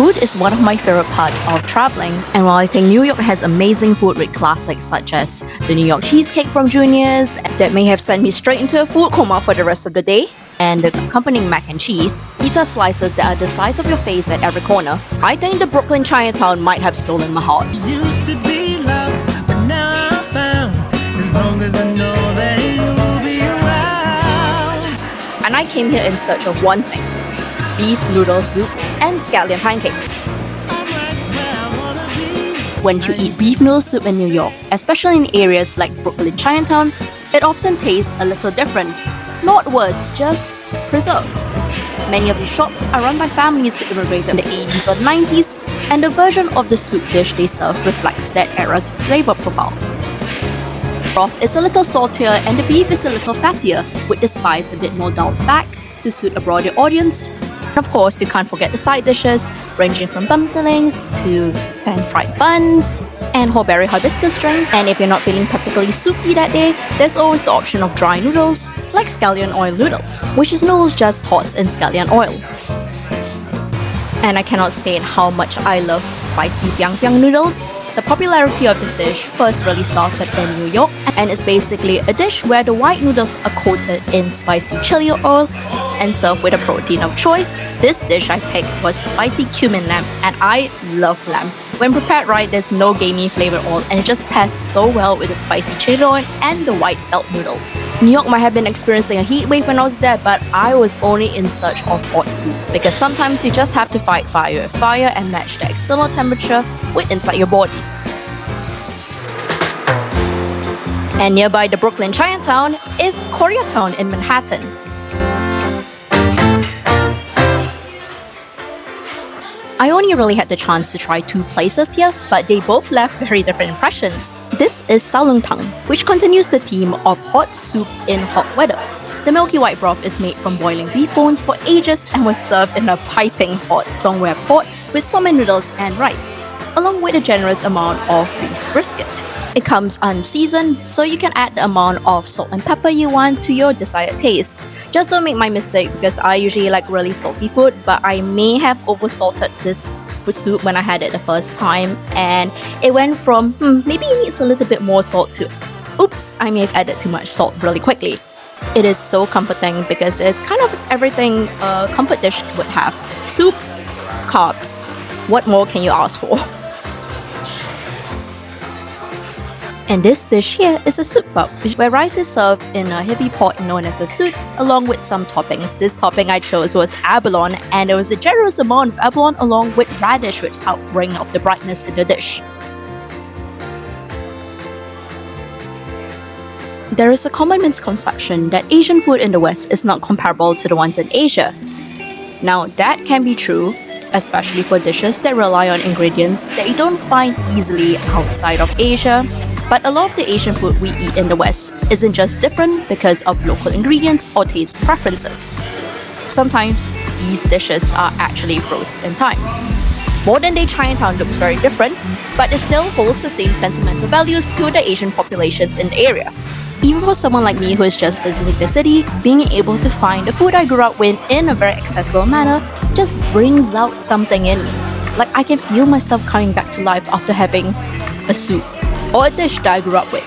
Food is one of my favorite parts of traveling, and while I think New York has amazing food with classics such as the New York cheesecake from Junior's that may have sent me straight into a food coma for the rest of the day, and the accompanying mac and cheese, pizza slices that are the size of your face at every corner, I think the Brooklyn Chinatown might have stolen my heart. Used to be lost, but now I'm found. As long as I know that you'll be around. And I came here in search of one thing: beef noodle soup and scallion pancakes. When you eat beef noodle soup in New York, especially in areas like Brooklyn Chinatown, it often tastes a little different. Not worse, just preserved. Many of these shops are run by families who immigrated in the 80s or 90s, and the version of the soup dish they serve reflects that era's flavor profile. Broth is a little saltier and the beef is a little fattier, with the spice a bit more dialed back to suit a broader audience. And of course, you can't forget the side dishes, ranging from dumplings to pan-fried buns and wholeberry hibiscus drinks. And if you're not feeling particularly soupy that day, there's always the option of dry noodles, like scallion oil noodles, which is noodles just tossed in scallion oil. And I cannot state how much I love spicy piang noodles. The popularity of this dish first really started in New York, and it's basically a dish where the white noodles are coated in spicy chili oil and served with a protein of choice. This dish I picked was spicy cumin lamb, and I love lamb. When prepared right, there's no gamey flavor at all, and it just pairs so well with the spicy chili oil and the white felt noodles. New York might have been experiencing a heat wave when I was there, but I was only in search of hot soup, because sometimes you just have to fight fire with fire and match the external temperature with inside your body. And nearby the Brooklyn Chinatown is Koreatown in Manhattan. I only really had the chance to try 2 places here, but they both left very different impressions. This is Salungtang, which continues the theme of hot soup in hot weather. The milky white broth is made from boiling beef bones for ages and was served in a piping hot stoneware pot with somen noodles and rice, along with a generous amount of beef brisket. It comes unseasoned, so you can add the amount of salt and pepper you want to your desired taste. Just don't make my mistake, because I usually like really salty food, but I may have oversalted this food soup when I had it the first time, and it went from, maybe it needs a little bit more salt to, oops, I may have added too much salt really quickly. It is so comforting because it's kind of everything a comfort dish would have. Soup, carbs. What more can you ask for? And this dish here is a soup bap, where rice is served in a heavy pot known as a soup, along with some toppings. This topping I chose was abalone, and there was a generous amount of abalone along with radish, which helped bring out the brightness in the dish. There is a common misconception that Asian food in the West is not comparable to the ones in Asia. Now, that can be true, especially for dishes that rely on ingredients that you don't find easily outside of Asia. But a lot of the Asian food we eat in the West isn't just different because of local ingredients or taste preferences. Sometimes these dishes are actually frozen in time. Modern day Chinatown looks very different, but it still holds the same sentimental values to the Asian populations in the area. Even for someone like me who is just visiting the city, being able to find the food I grew up with in a very accessible manner just brings out something in me. Like I can feel myself coming back to life after having a soup or a dish that I grew up with.